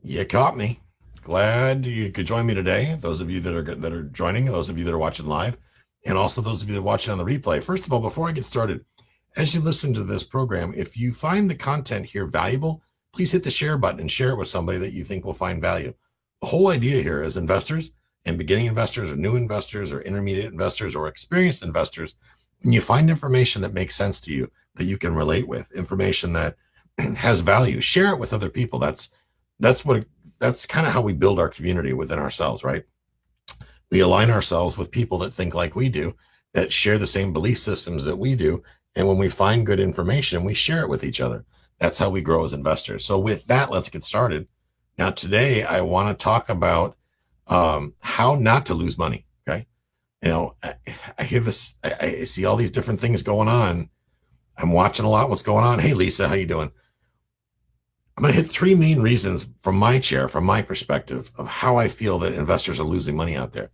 You caught me. Glad you could join me today. Those of you that are joining, those of you that are watching live, and also those of you that are watching on the replay. First of all, before I get started, as you listen to this program, if you find the content here valuable, please hit the share button and share it with somebody that you think will find value. The whole idea here is investors and beginning investors or new investors or intermediate investors or experienced investors, when you find information that makes sense to you, that you can relate with, information that has value, share it with other people. That's what that's kind of how we build our community within ourselves, right? We align ourselves with people that think like we do, that share the same belief systems that we do, and when we find good information, we share it with each other. That's how we grow as investors. So with that, let's get started. Now today I want to talk about how not to lose money. Okay, I hear this, I see all these different things going on. I'm watching a lot what's going on. Hey Lisa, how you doing? I'm going to hit three main reasons from my chair, from my perspective, of how I feel that investors are losing money out there.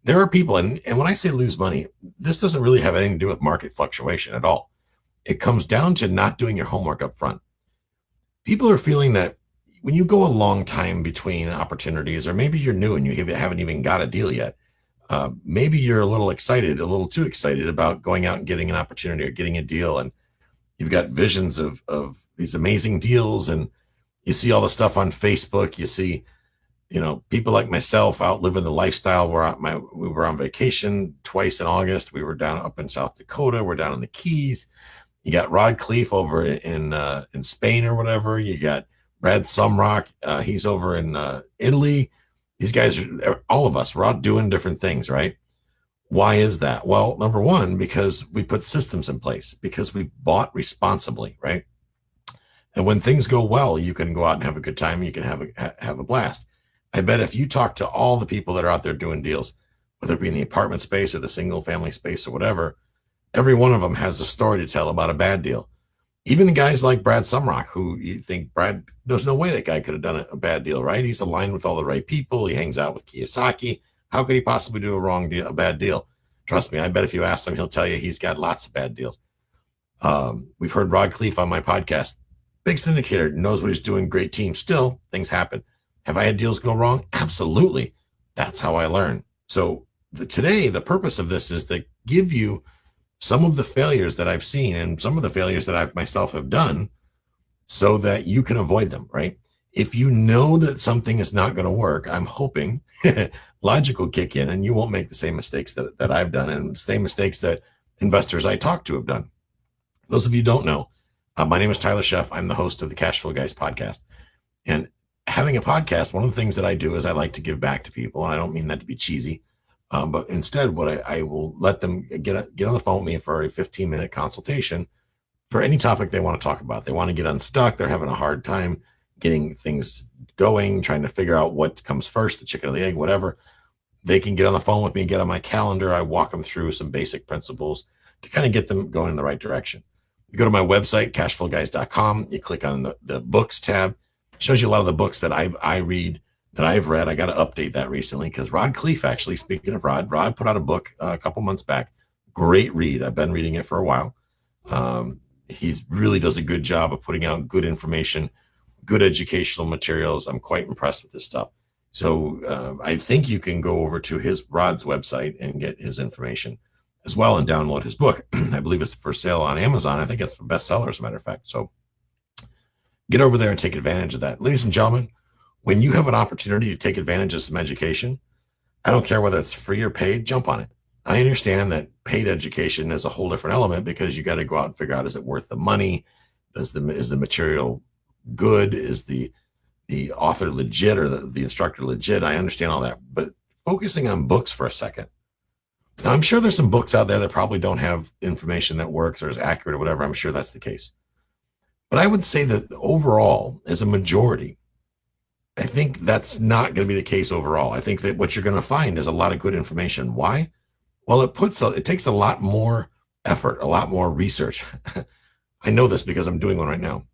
There are people, and when I say lose money, this doesn't really have anything to do with market fluctuation at all. It comes down to not doing your homework up front. People are feeling that when you go a long time between opportunities, or maybe you're new and you haven't even got a deal yet, maybe you're a little excited, a little too excited about going out and getting an opportunity or getting a deal, and you've got visions of these amazing deals, and you see all the stuff on Facebook. You see, people like myself out living the lifestyle. We were on vacation twice in August. We were down up in South Dakota. We're down in the Keys. You got Rod Khleif over in Spain or whatever. You got Brad Sumrock. He's over in Italy. These guys are, all of us, we're out doing different things, right? Why is that? Well, number one, because we put systems in place, because we bought responsibly, right? And when things go well, you can go out and have a good time. You can have a blast. I bet if you talk to all the people that are out there doing deals, whether it be in the apartment space or the single family space or whatever, every one of them has a story to tell about a bad deal. Even the guys like Brad Sumrock, who you think, Brad, there's no way that guy could have done a bad deal, right? He's aligned with all the right people. He hangs out with Kiyosaki. How could he possibly do a bad deal? Trust me, I bet if you ask him, he'll tell you he's got lots of bad deals. We've heard Rod Khleif on my podcast. Big syndicator, knows what he's doing, great team. Still, things happen. Have I had deals go wrong? Absolutely. That's how I learn. So today, the purpose of this is to give you some of the failures that I've seen and some of the failures that I myself have done so that you can avoid them, right? If you know that something is not going to work, I'm hoping logic will kick in and you won't make the same mistakes that I've done and the same mistakes that investors I talk to have done. Those of you who don't know, my name is Tyler Sheff. I'm the host of the Cash Flow Guys podcast. And having a podcast, one of the things that I do is I like to give back to people. And I don't mean that to be cheesy, but instead what I will let them get on the phone with me for a 15-minute consultation for any topic they want to talk about. They want to get unstuck. They're having a hard time getting things going, trying to figure out what comes first, the chicken or the egg, whatever. They can get on the phone with me, get on my calendar. I walk them through some basic principles to kind of get them going in the right direction. You go to my website, cashflowguys.com. You click on the books tab. It shows you a lot of the books that I read, that I've read. I got to update that recently because Rod Khleif, actually, speaking of Rod put out a book a couple months back. Great read. I've been reading it for a while. He really does a good job of putting out good information, good educational materials. I'm quite impressed with this stuff. So I think you can go over to Rod's website and get his information as well and download his book. I believe it's for sale on Amazon. I think it's a bestseller, as a matter of fact. So get over there and take advantage of that. Ladies and gentlemen, when you have an opportunity to take advantage of some education, I don't care whether it's free or paid, jump on it. I understand that paid education is a whole different element because you got to go out and figure out, is it worth the money? Is the material good? Is the author legit or the instructor legit? I understand all that, but focusing on books for a second. Now, I'm sure there's some books out there that probably don't have information that works or is accurate or whatever. I'm sure that's the case. But I would say that overall, as a majority, I think that's not going to be the case overall. I think that what you're going to find is a lot of good information. Why? Well, it takes a lot more effort, a lot more research. I know this because I'm doing one right now.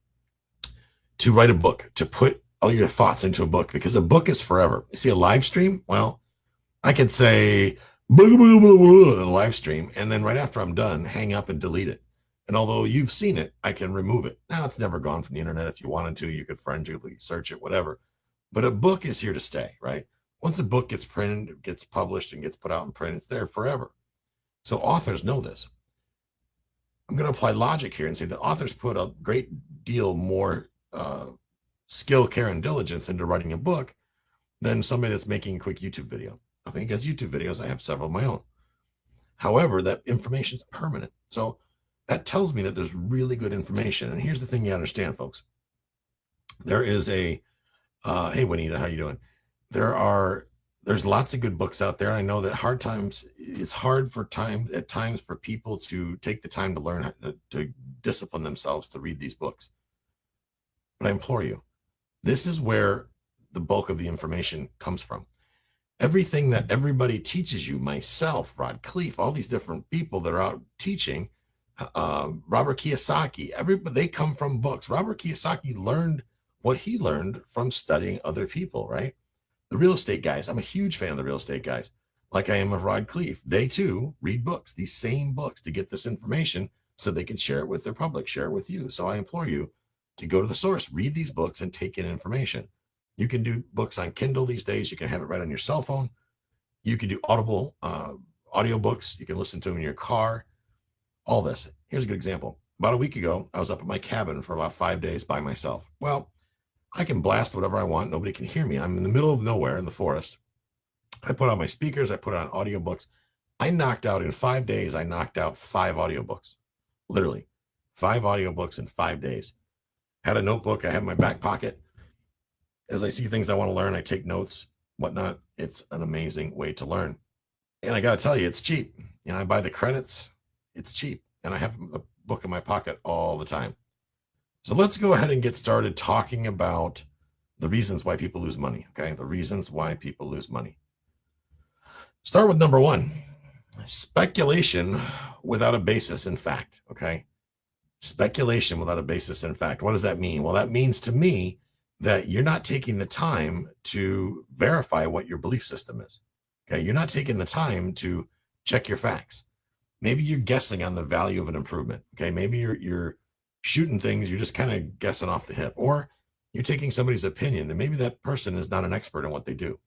To write a book, to put all your thoughts into a book, because a book is forever. You see a live stream? Well, I could say blah, blah, blah, blah, in a live stream, and then right after I'm done, hang up and delete it. And although you've seen it, I can remove it. Now, it's never gone from the internet. If you wanted to, you could forensically search it, whatever. But a book is here to stay, right? Once a book gets printed, gets published, and gets put out in print, it's there forever. So authors know this. I'm going to apply logic here and say that authors put a great deal more skill, care, and diligence into writing a book than somebody that's making a quick YouTube video. Nothing against YouTube videos. I have several of my own. However, that information is permanent. So that tells me that there's really good information. And here's the thing you understand, folks. There is a, hey, Juanita, how you doing? There's lots of good books out there. I know that it's hard at times for people to take the time to learn, to discipline themselves to read these books. But I implore you, this is where the bulk of the information comes from. Everything that everybody teaches you, myself, Rod Khleif, all these different people that are out teaching, Robert Kiyosaki, everybody, they come from books. Robert Kiyosaki learned what he learned from studying other people, right? The real estate guys, I'm a huge fan of the real estate guys, like I am of Rod Khleif. They too read books, these same books, to get this information so they can share it with their public, share it with you. So I implore you to go to the source, read these books, and take in information. You can do books on Kindle these days. You can have it right on your cell phone. You can do Audible audiobooks. You can listen to them in your car. All this. Here's a good example. About a week ago, I was up at my cabin for about 5 days by myself. Well, I can blast whatever I want. Nobody can hear me. I'm in the middle of nowhere in the forest. I put on my speakers. I put on audiobooks. In 5 days, I knocked out 5 audiobooks. Literally 5 audiobooks in 5 days. Had a notebook. I had in my back pocket. As I see things I want to learn, I take notes, whatnot. It's an amazing way to learn. And I got to tell you, it's cheap. I buy the credits. It's cheap. And I have a book in my pocket all the time. So let's go ahead and get started talking about the reasons why people lose money. Okay. The reasons why people lose money. Start with number 1, speculation without a basis in fact. Okay. Speculation without a basis in fact. What does that mean? Well, that means to me that you're not taking the time to verify what your belief system is. Okay. You're not taking the time to check your facts. Maybe you're guessing on the value of an improvement. Okay. Maybe you're shooting things. You're just kind of guessing off the hip, or you're taking somebody's opinion, and maybe that person is not an expert in what they do.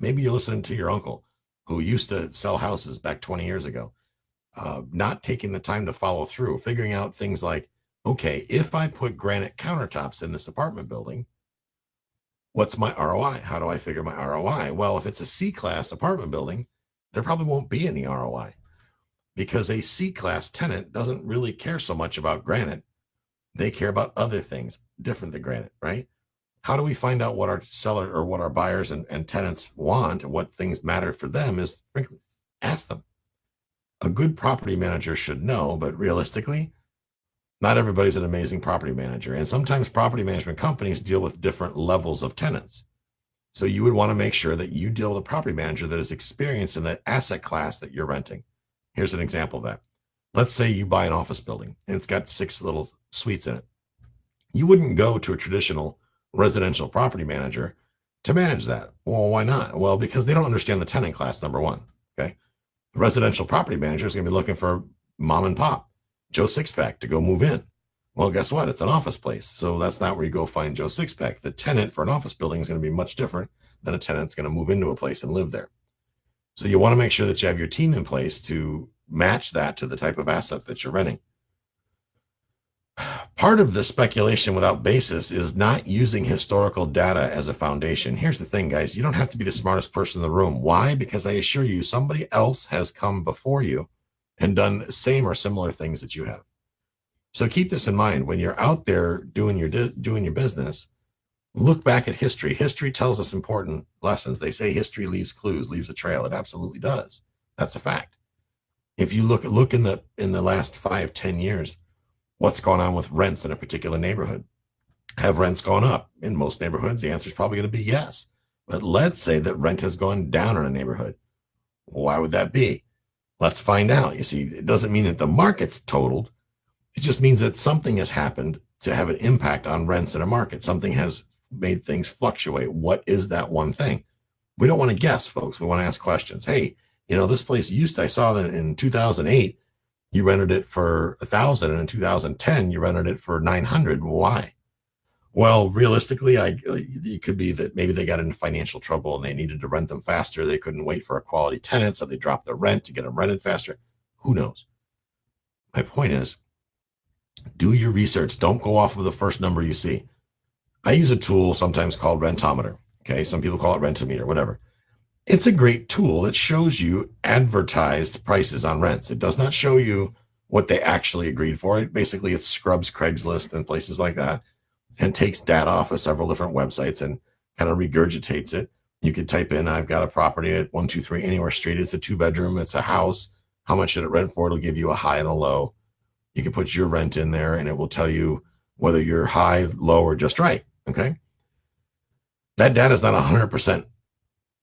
Maybe you're listening to your uncle who used to sell houses back 20 years ago, not taking the time to follow through, figuring out things like, okay, if I put granite countertops in this apartment building, what's my ROI? How do I figure my ROI? Well, if it's a C-class apartment building, there probably won't be any ROI, because a C-class tenant doesn't really care so much about granite. They care about other things different than granite, right? How do we find out what our seller or what our buyers and tenants want, and what things matter for them? Is, frankly, ask them. A good property manager should know, but realistically, not everybody's an amazing property manager. And sometimes property management companies deal with different levels of tenants. So you would want to make sure that you deal with a property manager that is experienced in the asset class that you're renting. Here's an example of that. Let's say you buy an office building and it's got 6 little suites in it. You wouldn't go to a traditional residential property manager to manage that. Well, why not? Well, because they don't understand the tenant class, number 1. Okay. The residential property manager is going to be looking for mom and pop, Joe Sixpack, to go move in. Well, guess what? It's an office place. So that's not where you go find Joe Sixpack. The tenant for an office building is going to be much different than a tenant that's going to move into a place and live there. So you want to make sure that you have your team in place to match that to the type of asset that you're renting. Part of the speculation without basis is not using historical data as a foundation. Here's the thing, guys. You don't have to be the smartest person in the room. Why? Because I assure you, somebody else has come before you and done the same or similar things that you have. So keep this in mind. When you're out there doing your business, look back at history. History tells us important lessons. They say history leaves clues, leaves a trail. It absolutely does. That's a fact. If you look in the last 5-10 years, what's going on with rents in a particular neighborhood? Have rents gone up? In most neighborhoods, the answer is probably going to be yes. But let's say that rent has gone down in a neighborhood. Why would that be? Let's find out. You see, it doesn't mean that the market's totaled. It just means that something has happened to have an impact on rents in a market. Something has made things fluctuate. What is that one thing? We don't want to guess, folks. We want to ask questions. Hey, this place I saw that in 2008, you rented it for $1,000, and in 2010, you rented it for $900. Why? Well, realistically, it could be that maybe they got into financial trouble and they needed to rent them faster. They couldn't wait for a quality tenant, so they dropped the rent to get them rented faster. Who knows? My point is, do your research. Don't go off of the first number you see. I use a tool sometimes called Rentometer. Okay, some people call it Rentometer, whatever. It's a great tool that shows you advertised prices on rents. It does not show you what they actually agreed for. Basically, it scrubs Craigslist and places like that and takes data off of several different websites and kind of regurgitates it. You could type in, I've got a property at 123 Anywhere Street. It's a 2-bedroom. It's a house. How much should it rent for? It'll give you a high and a low. You can put your rent in there and it will tell you whether you're high, low, or just right. Okay. That data is not 100%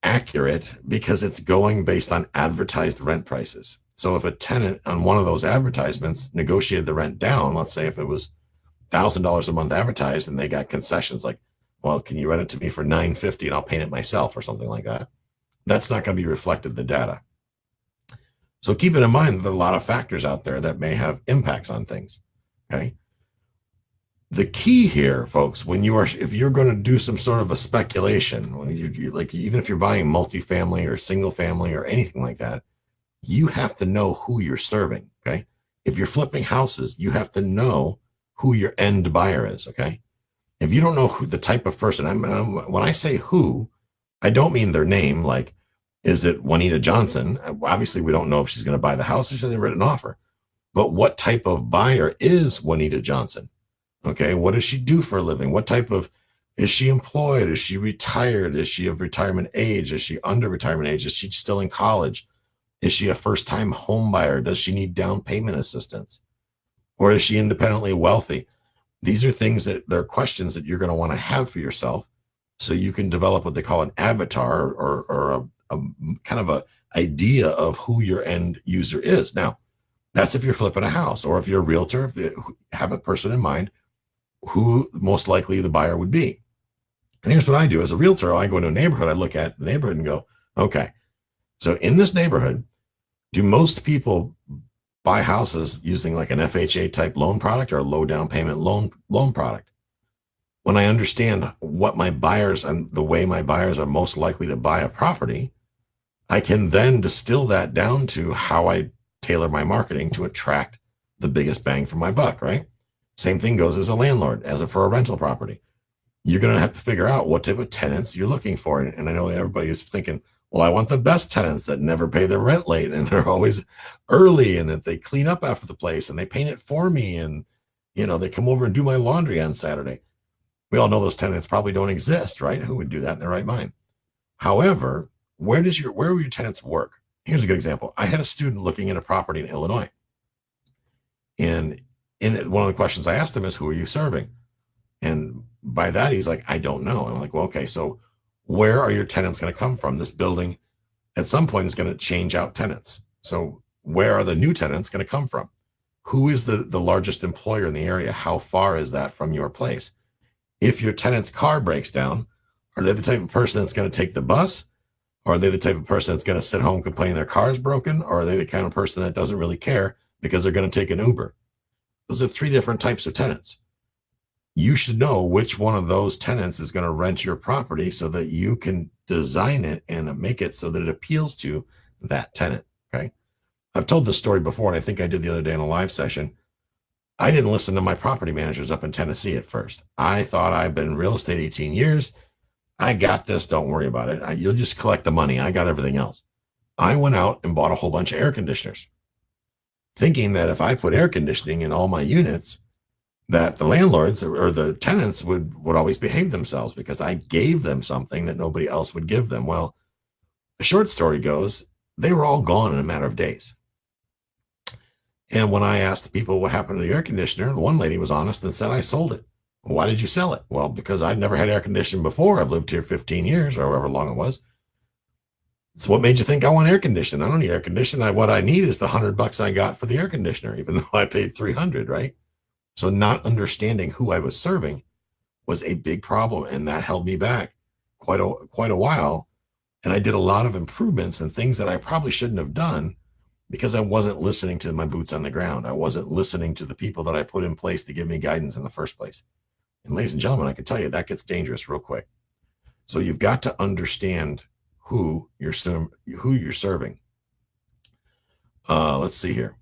accurate because it's going based on advertised rent prices. So if a tenant on one of those advertisements negotiated the rent down, let's say if it was $1,000 a month advertised and they got concessions like, well, can you rent it to me for $950 and I'll paint it myself or something like that? That's not going to be reflected in the data. So keep it in mind that there are a lot of factors out there that may have impacts on things. Okay. The key here, folks, if you're going to do some sort of a speculation, like even if you're buying multifamily or single family or anything like that, you have to know who you're serving. Okay. If you're flipping houses, you have to know who your end buyer is. Okay. If you don't know who the type of person, when I say who, I don't mean their name. Like, is it Juanita Johnson? Obviously, we don't know if she's going to buy the house or she's going to write an offer. But what type of buyer is Juanita Johnson? Okay, what does she do for a living? Is she employed? Is she retired? Is she of retirement age? Is she under retirement age? Is she still in college? Is she a first-time home buyer? Does she need down payment assistance? Or is she independently wealthy? These are they're questions that you're going to want to have for yourself so you can develop what they call an avatar or a kind of a idea of who your end user is. Now, that's if you're flipping a house or if you're a realtor, if you have a person in mind who most likely the buyer would be. And here's what I do as a realtor. I go into a neighborhood, I look at the neighborhood and go, okay, so in this neighborhood, do most people buy houses using like an FHA type loan product or a low down payment loan product? When I understand what my buyers and the way my buyers are most likely to buy a property, I can then distill that down to how I tailor my marketing to attract the biggest bang for my buck, right? Same thing goes as a landlord, for a rental property. You're going to have to figure out what type of tenants you're looking for. And I know everybody is thinking, well, I want the best tenants that never pay their rent late and they're always early and that they clean up after the place and they paint it for me. And, they come over and do my laundry on Saturday. We all know those tenants probably don't exist, right? Who would do that in their right mind? However, where will your tenants work? Here's a good example. I had a student looking at a property in Illinois. And one of the questions I asked him is, who are you serving? And by that, he's like, I don't know. I'm like, well, okay, so where are your tenants going to come from? This building at some point is going to change out tenants. So where are the new tenants going to come from? Who is the largest employer in the area? How far is that from your place? If your tenant's car breaks down, are they the type of person that's going to take the bus? Or are they the type of person that's going to sit home complaining their car's broken? Or are they the kind of person that doesn't really care because they're going to take an Uber? Those are 3 different types of tenants. You should know which one of those tenants is going to rent your property so that you can design it and make it so that it appeals to that tenant. Okay. I've told this story before, and I think I did the other day in a live session. I didn't listen to my property managers up in Tennessee at first. I thought I've been in real estate 18 years. I got this. Don't worry about it. You'll just collect the money. I got everything else. I went out and bought a whole bunch of air conditioners, thinking that if I put air conditioning in all my units, that the landlords or the tenants would always behave themselves because I gave them something that nobody else would give them. Well, the short story goes, they were all gone in a matter of days. And when I asked the people what happened to the air conditioner, the one lady was honest and said, I sold it. Why did you sell it? Well, because I'd never had air conditioning before. I've lived here 15 years or however long it was. So what made you think I want air conditioning? I don't need air conditioning. What I need is the $100 I got for the air conditioner, even though I paid $300, right? So not understanding who I was serving was a big problem. And that held me back quite a while. And I did a lot of improvements and things that I probably shouldn't have done because I wasn't listening to my boots on the ground. I wasn't listening to the people that I put in place to give me guidance in the first place. And ladies and gentlemen, I can tell you that gets dangerous real quick. So you've got to understand who you're serving. Let's see here.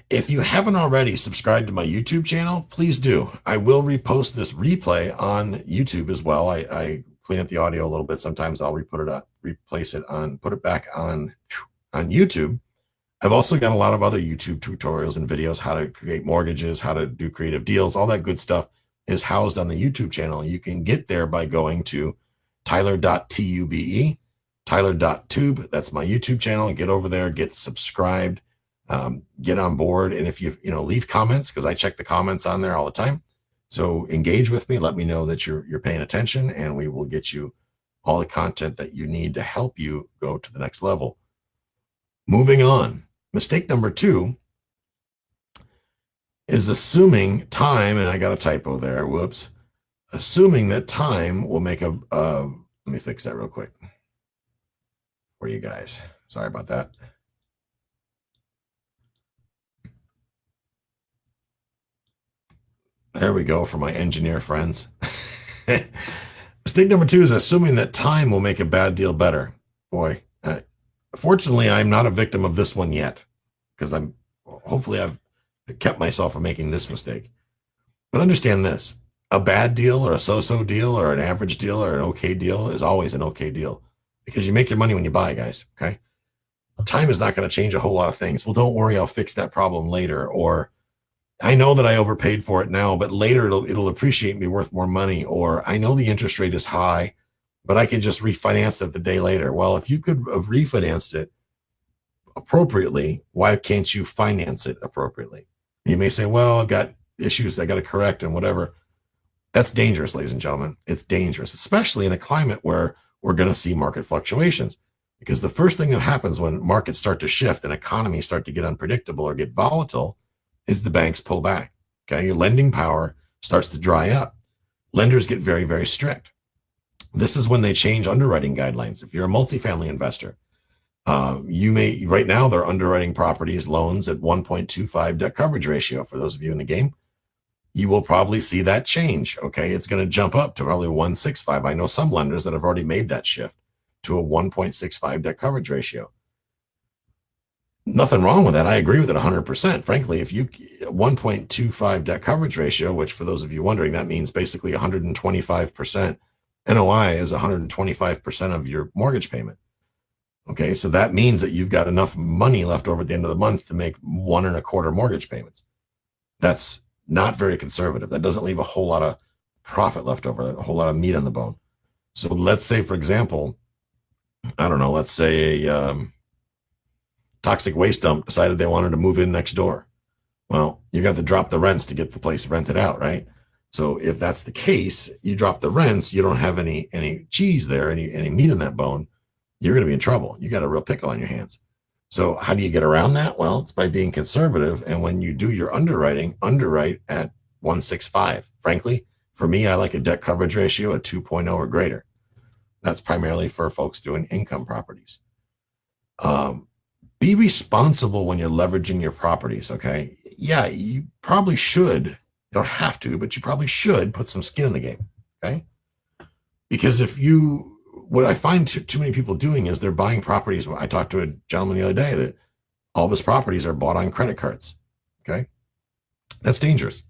If you haven't already subscribed to my YouTube channel, please do. I will repost this replay on YouTube as well. I clean up the audio a little bit. Sometimes I'll replace it on, put it back on YouTube. I've also got a lot of other YouTube tutorials and videos, how to create mortgages, how to do creative deals, all that good stuff is housed on the YouTube channel. You can get there by going to tyler.tube, tyler.tube. That's my YouTube channel. Get over there, get subscribed, get on board. And if you leave comments, because I check the comments on there all the time. So engage with me, let me know that you're paying attention, and we will get you all the content that you need to help you go to the next level. Moving on. Mistake number 2 is assuming time, and I got a typo there, whoops. Assuming that time will make let me fix that real quick for you guys. Sorry about that. There we go for my engineer friends. Mistake number 2 is assuming that time will make a bad deal better. Boy, fortunately, I'm not a victim of this one yet, because hopefully I've kept myself from making this mistake. But understand this, a bad deal or a so-so deal or an average deal or an okay deal is always an okay deal, because you make your money when you buy, guys, okay? Time is not going to change a whole lot of things. Well, don't worry, I'll fix that problem later. Or I know that I overpaid for it now, but later it'll appreciate and be worth more money. Or I know the interest rate is high, but I can just refinance it the day later. Well, if you could have refinanced it appropriately, why can't you finance it appropriately? You may say, well, I've got issues I got to correct and whatever. That's dangerous, ladies and gentlemen. It's dangerous, especially in a climate where we're going to see market fluctuations. Because the first thing that happens when markets start to shift and economies start to get unpredictable or get volatile is the banks pull back. Okay, your lending power starts to dry up. Lenders get very, very strict. This is when they change underwriting guidelines. If you're a multifamily investor, right now they're underwriting properties, loans at 1.25 debt coverage ratio. For those of you in the game, you will probably see that change. Okay, it's going to jump up to probably 1.65. I know some lenders that have already made that shift to a 1.65 debt coverage ratio. Nothing wrong with that. I agree with it 100%. Frankly, if you 1.25 debt coverage ratio, which for those of you wondering, that means basically 125%. NOI is 125% of your mortgage payment. Okay, so that means that you've got enough money left over at the end of the month to make 1.25 mortgage payments. That's not very conservative. That doesn't leave a whole lot of profit left over, a whole lot of meat on the bone. So let's say, for example, I don't know, let's say a toxic waste dump decided they wanted to move in next door. Well, you got to drop the rents to get the place rented out, right? So if that's the case, you drop the rents, you don't have any cheese there, any meat in that bone, you're going to be in trouble. You got a real pickle on your hands. So how do you get around that? Well, it's by being conservative. And when you do your underwriting, underwrite at 1.65. Frankly, for me, I like a debt coverage ratio at 2.0 or greater. That's primarily for folks doing income properties. Be responsible when you're leveraging your properties, okay? Yeah, you probably should. You don't have to, but you probably should put some skin in the game, okay? Because what I find too many people doing is they're buying properties. I talked to a gentleman the other day that all of his properties are bought on credit cards, okay? That's dangerous.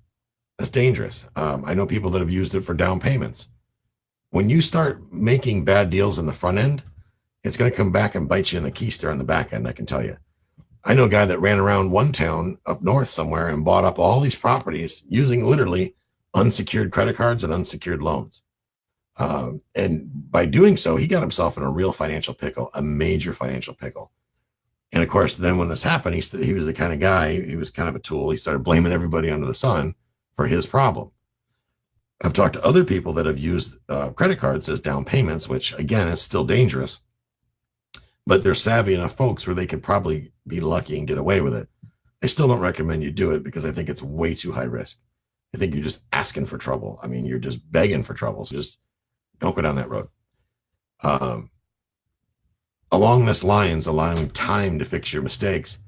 That's dangerous. I know people that have used it for down payments. When you start making bad deals in the front end, it's going to come back and bite you in the keister on the back end, I can tell you. I know a guy that ran around one town up north somewhere and bought up all these properties using literally unsecured credit cards and unsecured loans. And by doing so, he got himself in a real financial pickle, a major financial pickle. And of course, then when this happened, he was the kind of guy, he was kind of a tool. He started blaming everybody under the sun for his problem. I've talked to other people that have used credit cards as down payments, which again is still dangerous, but they're savvy enough folks where they could probably be lucky and get away with it. I still don't recommend you do it because I think it's way too high risk. I think you're just asking for trouble. I mean, you're just begging for trouble. So just don't go down that road. Along this lines, allowing time to fix your mistakes,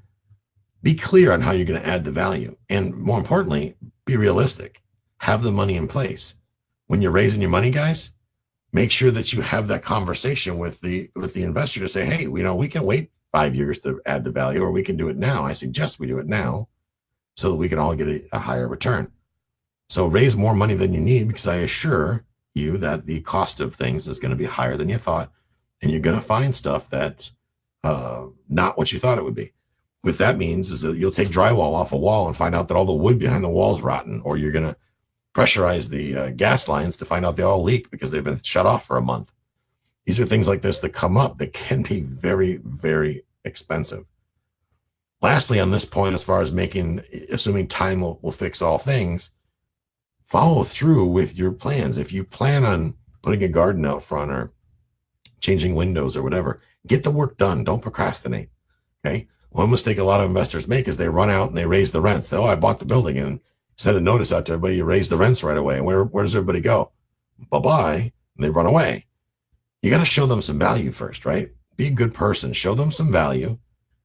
be clear on how you're going to add the value. And more importantly, be realistic. have the money in place. When you're raising your money, guys, make sure that you have that conversation with the investor to say, hey, we can wait 5 years to add the value, or we can do it now. I suggest we do it now so that we can all get a higher return. So raise more money than you need, because I assure you that the cost of things is going to be higher than you thought, and you're going to find stuff that's not what you thought it would be. What that means is that you'll take drywall off a wall and find out that all the wood behind the wall is rotten, or you're going to pressurize the gas lines to find out they all leak because they've been shut off for a month. These are things like this that come up that can be very, very expensive. Lastly, on this point, as far as assuming time will fix all things, follow through with your plans. If you plan on putting a garden out front or changing windows or whatever, get the work done. Don't procrastinate. Okay. One mistake a lot of investors make is they run out and they raise the rents. I bought the building, and send a notice out to everybody, you raise the rents right away. And where does everybody go? Bye-bye. And they run away. You got to show them some value first, right? Be a good person. Show them some value.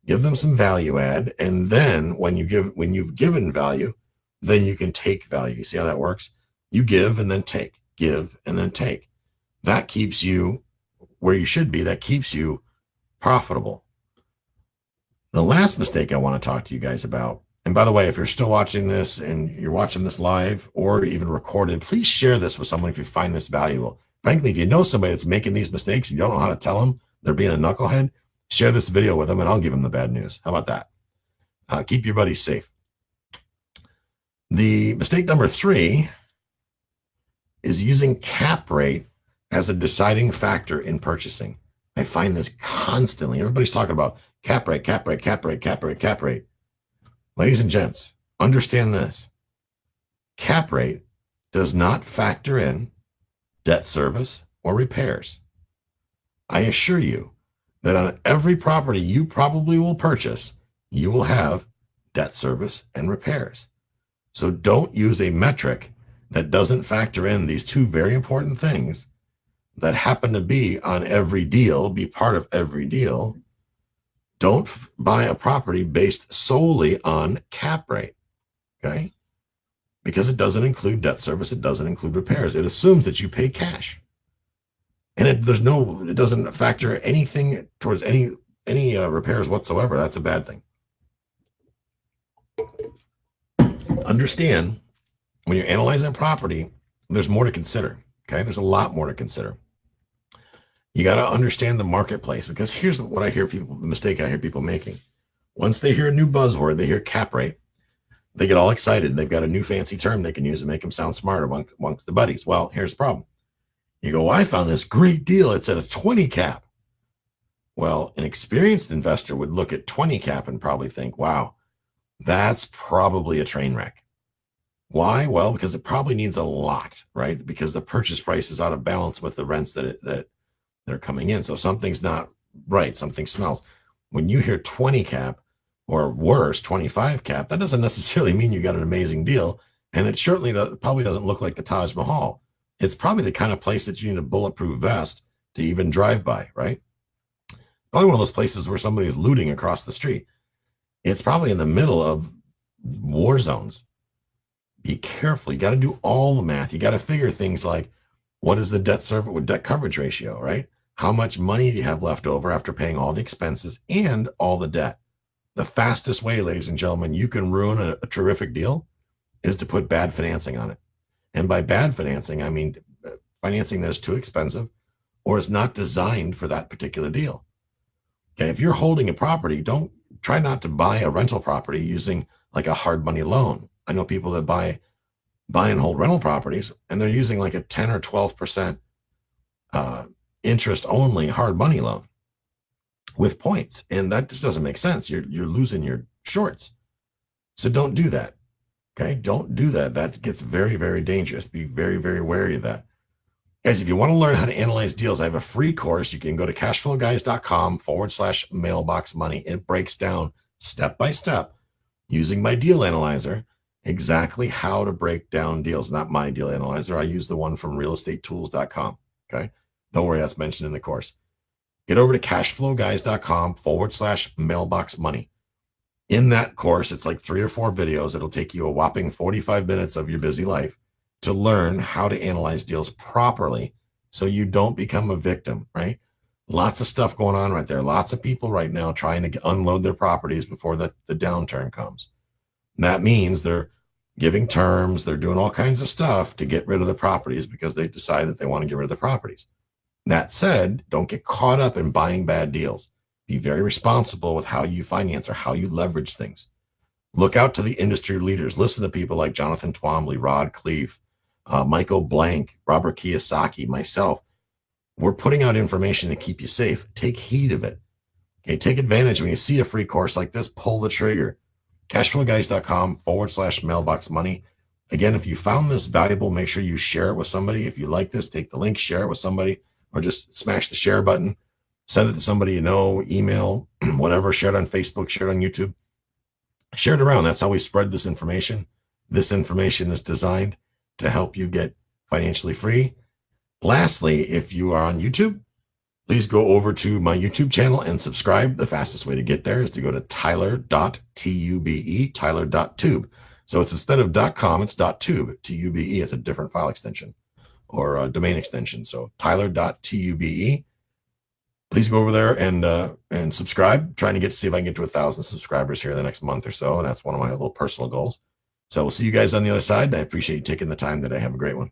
Give them some value add. And then when you've given value, then you can take value. You see how that works? You give and then take. Give and then take. That keeps you where you should be. That keeps you profitable. The last mistake I want to talk to you guys about, and by the way, if you're still watching this and you're watching this live or even recorded, please share this with someone if you find this valuable. Frankly, if you know somebody that's making these mistakes and you don't know how to tell them they're being a knucklehead, share this video with them and I'll give them the bad news. How about that? Keep your buddies safe. The mistake number 3 is using cap rate as a deciding factor in purchasing. I find this constantly. Everybody's talking about cap rate, cap rate, cap rate, cap rate, cap rate. Ladies and gents, understand this. Cap rate does not factor in debt service or repairs. I assure you that on every property you probably will purchase, you will have debt service and repairs. So don't use a metric that doesn't factor in these two very important things that happen to be on every deal, be part of every deal. Don't buy a property based solely on cap rate, okay? Because it doesn't include debt service, it doesn't include repairs. It assumes that you pay cash, and it doesn't factor anything towards any repairs whatsoever. That's a bad thing. Understand, when you're analyzing a property, there's more to consider. Okay, there's a lot more to consider. You got to understand the marketplace, because here's what I hear the mistake I hear people making. Once they hear a new buzzword, they hear cap rate, they get all excited. They've got a new fancy term they can use to make them sound smarter amongst the buddies. Well, here's the problem. You go, well, I found this great deal. It's at a 20 cap. Well, an experienced investor would look at 20 cap and probably think, wow, that's probably a train wreck. Why? Well, because it probably needs a lot, right? Because the purchase price is out of balance with the rents that they're coming in. So something's not right. Something smells. When you hear 20 cap or worse, 25 cap, that doesn't necessarily mean you got an amazing deal. And it certainly probably doesn't look like the Taj Mahal. It's probably the kind of place that you need a bulletproof vest to even drive by, right? Probably one of those places where somebody is looting across the street. It's probably in the middle of war zones. Be careful. You got to do all the math. You got to figure things like, what is the debt service with debt coverage ratio, right? How much money do you have left over after paying all the expenses and all the debt? The fastest way, ladies and gentlemen, you can ruin a terrific deal is to put bad financing on it. And by bad financing, I mean financing that's too expensive or is not designed for that particular deal. Okay, if you're holding a property, don't try not to buy a rental property using like a hard money loan. I know people that buy and hold rental properties, and they're using like a 10 or 12% interest only hard money loan with points. And that just doesn't make sense. You're losing your shorts. So don't do that. Okay. Don't do that. That gets very, very dangerous. Be very, very wary of that. Guys, if you want to learn how to analyze deals, I have a free course. You can go to cashflowguys.com/mailbox money. It breaks down step by step using my deal analyzer exactly how to break down deals. Not my deal analyzer. I use the one from realestatetools.com. Okay. Don't worry, that's mentioned in the course. Get over to cashflowguys.com/mailbox money. In that course, it's like 3 or 4 videos. It'll take you a whopping 45 minutes of your busy life. to learn how to analyze deals properly so you don't become a victim, right? Lots of stuff going on right there. Lots of people right now trying to unload their properties before the downturn comes. And that means they're giving terms, they're doing all kinds of stuff to get rid of the properties because they decide that they want to get rid of the properties. That said, don't get caught up in buying bad deals. Be very responsible with how you finance or how you leverage things. Look out to the industry leaders. Listen to people like Jonathan Twombly, Rod Khleif, Michael Blank, Robert Kiyosaki, myself. We're putting out information to keep you safe. Take heed of it. Okay, take advantage. When you see a free course like this, pull the trigger. Cashflowguys.com/mailbox money. Again, if you found this valuable, make sure you share it with somebody. If you like this, take the link, share it with somebody, or just smash the share button. Send it to somebody you know, email, whatever. Share it on Facebook, share it on YouTube. Share it around. That's how we spread this information. This information is designed to help you get financially free. Lastly, if you are on YouTube, please go over to my YouTube channel and subscribe. The fastest way to get there is to go to tyler.tube, tyler.tube. So it's instead of .com, it's .tube. TUBE is a different file extension or a domain extension. So tyler.tube. Please go over there and subscribe. Trying to see if I can get to 1,000 subscribers here in the next month or so. And that's one of my little personal goals. So we'll see you guys on the other side. I appreciate you taking the time today. Have a great one.